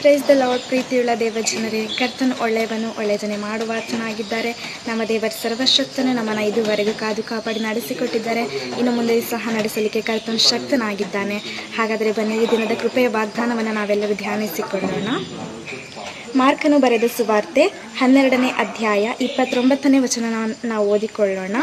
Praise the lord. ಪ್ರೀತಿಯುಳ್ಳ ದೇವಜನರೇ, ಕರ್ತನು ಒಳ್ಳೆಯವನು, ಒಳ್ಳೆಯದನ್ನೇ ಮಾಡುವಾತನಾಗಿದ್ದಾರೆ. ನಮ್ಮ ದೇವರು ಸರ್ವಶಕ್ತನು, ನಮ್ಮನ್ನು ಇದುವರೆಗೂ ಕಾದು ಕಾಪಾಡಿ ನಡೆಸಿಕೊಟ್ಟಿದ್ದಾರೆ. ಇನ್ನು ಮುಂದೆ ಸಹ ನಡೆಸಲಿಕ್ಕೆ ಕರ್ತನು ಶಕ್ತನಾಗಿದ್ದಾನೆ. ಹಾಗಾದರೆ ಬನ್ನಿ, ಈ ದಿನದ ಕೃಪೆಯ ವಾಗ್ದಾನವನ್ನು ನಾವೆಲ್ಲರೂ ಧ್ಯಾನಿಸಿಕೊಳ್ಳೋಣ. ಮಾರ್ಕನು ಬರೆದ ಸುವಾರ್ತೆ 12ನೇ ಅಧ್ಯಾಯ 29ನೇ ವಚನ ನಾವು ಓದಿಕೊಳ್ಳೋಣ.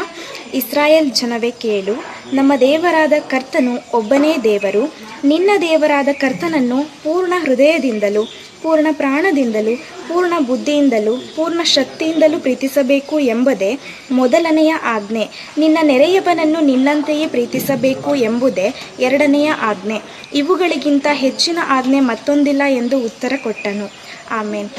ಇಸ್ರಾಯೇಲ್ ಜನವೇ ಕೇಳು, ನಮ್ಮ ದೇವರಾದ ಕರ್ತನು ಒಬ್ಬನೇ ದೇವರು. ನಿನ್ನ ದೇವರಾದ ಕರ್ತನನ್ನು ಪೂರ್ಣ ಹೃದಯದಿಂದಲೂ, ಪೂರ್ಣ ಪ್ರಾಣದಿಂದಲೂ, ಪೂರ್ಣ ಬುದ್ಧಿಯಿಂದಲೂ, ಪೂರ್ಣ ಶಕ್ತಿಯಿಂದಲೂ ಪ್ರೀತಿಸಬೇಕು ಎಂಬುದೇ ಮೊದಲನೆಯ ಆಜ್ಞೆ. ನಿನ್ನ ನೆರೆಯವನನ್ನು ನಿನ್ನಂತೆಯೇ ಪ್ರೀತಿಸಬೇಕು ಎಂಬುದೇ ಎರಡನೆಯ ಆಜ್ಞೆ. ಇವುಗಳಿಗಿಂತ ಹೆಚ್ಚಿನ ಆಜ್ಞೆ ಮತ್ತೊಂದಿಲ್ಲ ಎಂದು ಉತ್ತರ ಕೊಟ್ಟನು. ಆಮೇನ್.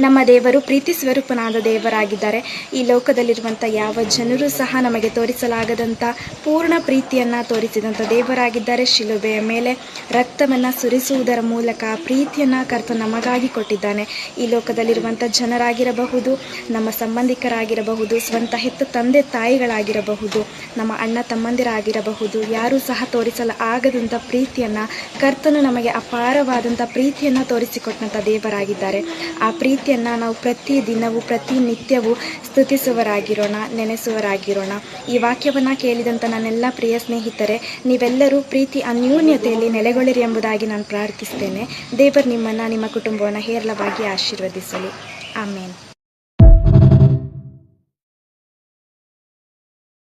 ನಮ್ಮ ದೇವರು ಪ್ರೀತಿ ಸ್ವರೂಪನಾದ ದೇವರಾಗಿದ್ದಾರೆ. ಈ ಲೋಕದಲ್ಲಿರುವಂಥ ಯಾವ ಜನರೂ ಸಹ ನಮಗೆ ತೋರಿಸಲಾಗದಂಥ ಪೂರ್ಣ ಪ್ರೀತಿಯನ್ನು ತೋರಿಸಿದಂಥ ದೇವರಾಗಿದ್ದಾರೆ. ಶಿಲುಬೆಯ ಮೇಲೆ ರಕ್ತವನ್ನು ಸುರಿಸುವುದರ ಮೂಲಕ ಪ್ರೀತಿಯನ್ನು ಕರ್ತನು ನಮಗಾಗಿ ಕೊಟ್ಟಿದ್ದಾನೆ. ಈ ಲೋಕದಲ್ಲಿರುವಂಥ ಜನರಾಗಿರಬಹುದು, ನಮ್ಮ ಸಂಬಂಧಿಕರಾಗಿರಬಹುದು, ಸ್ವಂತ ಹೆತ್ತ ತಂದೆ ತಾಯಿಗಳಾಗಿರಬಹುದು, ನಮ್ಮ ಅಣ್ಣ ತಮ್ಮಂದಿರಾಗಿರಬಹುದು, ಯಾರೂ ಸಹ ತೋರಿಸಲಾಗದಂಥ ಪ್ರೀತಿಯನ್ನು ಕರ್ತನು ನಮಗೆ ಅಪಾರವಾದಂಥ ಪ್ರೀತಿಯನ್ನು ತೋರಿಸಿಕೊಟ್ಟಂಥ ದೇವರಾಗಿದ್ದಾರೆ. ಆ ಪ್ರೀತಿಯನ್ನು ನಾವು ಪ್ರತಿದಿನವೂ ಪ್ರತಿನಿತ್ಯವೂ ಸ್ತುತಿಸುವರಾಗಿರೋಣ, ನೆನೆಸುವರಾಗಿರೋಣ. ಈ ವಾಕ್ಯವನ್ನು ಕೇಳಿದಂಥ ನನ್ನೆಲ್ಲ ಪ್ರಿಯ ಸ್ನೇಹಿತರೆ, ನೀವೆಲ್ಲರೂ ಪ್ರೀತಿ ಅನ್ಯೂನ್ಯತೆಯಲ್ಲಿ ನೆಲೆಗೊಳ್ಳಿರಿ ಎಂಬುದಾಗಿ ನಾನು ಪ್ರಾರ್ಥಿಸ್ತೇನೆ. ದೇವರು ನಿಮ್ಮನ್ನು, ನಿಮ್ಮ ಕುಟುಂಬವನ್ನು ಹೇರಳವಾಗಿ ಆಶೀರ್ವದಿಸಲಿ. ಆಮೇನ್.